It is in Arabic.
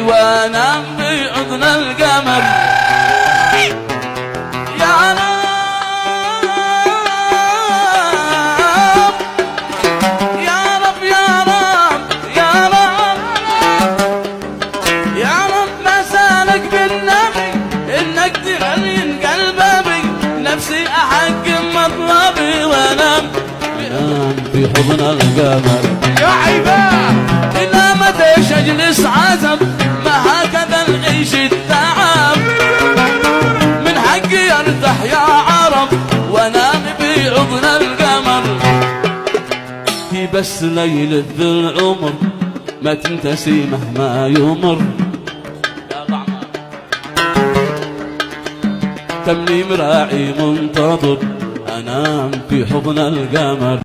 وانام في حضن القمر. يا رب يا رب يا رب يا رب يا رب مسالك بالنبي انك تغلين قلبي، نفسي احقق مطلبي وانام في حضن القمر. يا عباد إلا متى اجلس عزب ما هكذا نعيش التعب، من حقي ارتاح يا عرب وانام في حضن القمر. في بس ليلة ذي العمر ما تنتسي مهما يمر. تمني مراعي منتظر انام في حضن القمر.